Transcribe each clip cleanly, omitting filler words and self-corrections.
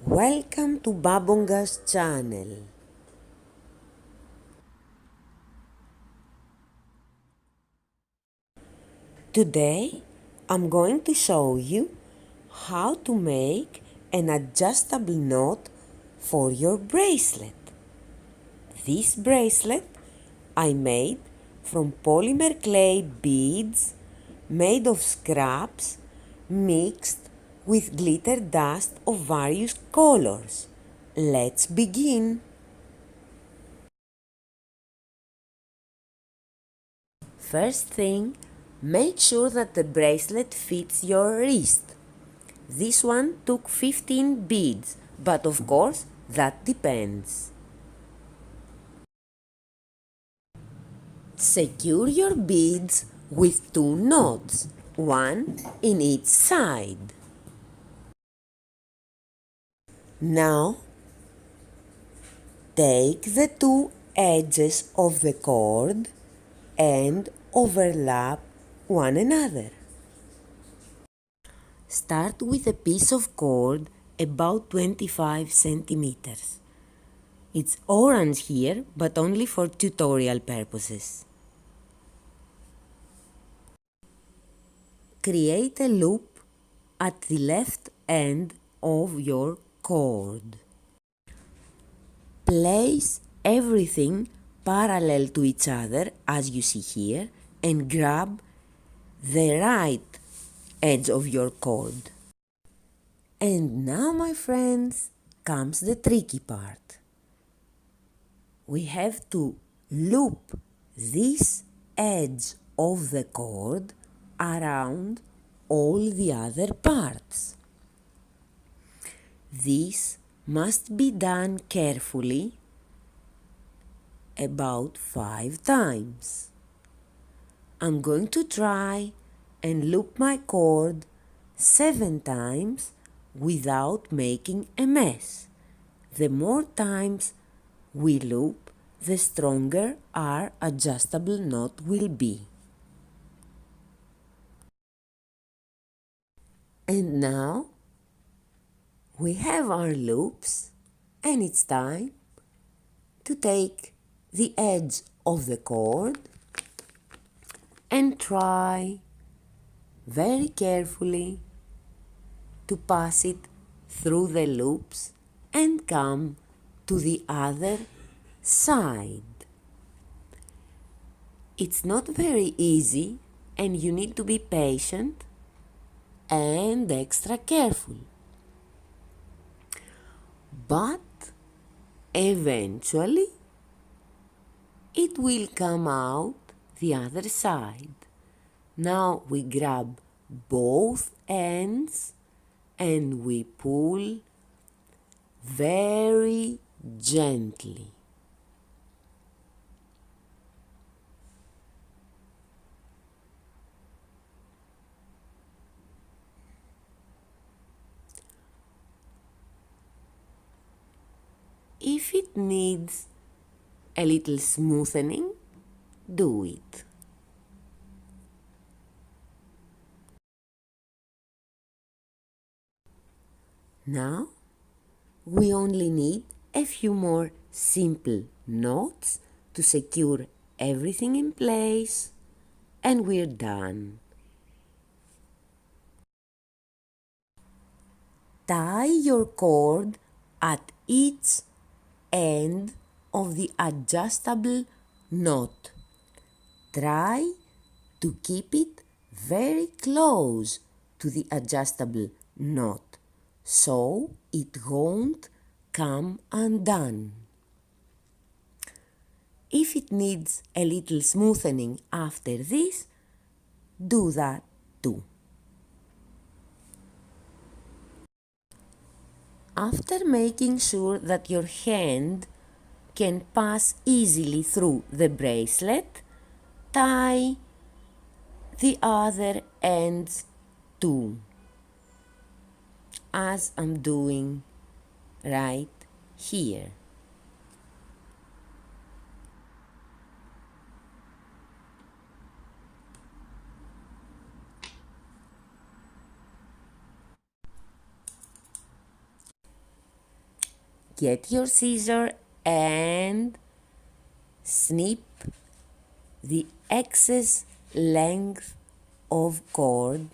Welcome to Babonga's channel. Today I'm going to show you how to make an adjustable knot for your bracelet. This bracelet I made from polymer clay beads made of scraps mixed with glitter dust of various colors. Let's begin. First thing, make sure that the bracelet fits your wrist. This one took 15 beads, but of course that depends. Secure your beads with 2 knots, one in each side. Now, take the 2 edges of the cord and overlap one another. Start with a piece of cord about 25 centimeters. It's orange here, but only for tutorial purposes. Create a loop at the left end of your cord. Place everything parallel to each other as you see here and grab the right edge of your cord. And now, my friends, comes the tricky part. We have to loop this edge of the cord around all the other parts. This must be done carefully about 5 times. I'm going to try and loop my cord 7 times without making a mess. The more times we loop, the stronger our adjustable knot will be. And now we have our loops, and it's time to take the edge of the cord and try very carefully to pass it through the loops and come to the other side. It's not very easy, and you need to be patient and extra careful. But eventually it will come out the other side. Now we grab both ends and we pull very gently. If it needs a little smoothing, do it. Now we only need a few more simple knots to secure everything in place, and we're done. Tie your cord at each end of the adjustable knot. Try to keep it very close to the adjustable knot so it won't come undone. If it needs a little smoothing after this, do that too. After making sure that your hand can pass easily through the bracelet, tie the other ends too, as I'm doing right here. get your scissor and snip the excess length of cord,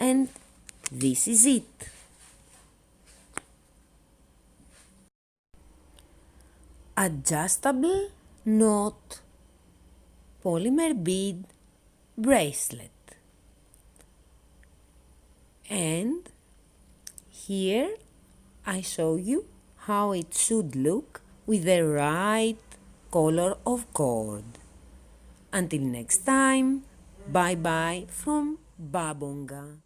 and this is it. Adjustable knot polymer bead bracelet. And here I show you how it should look with the right color of cord. Until next time, bye bye from Babonga.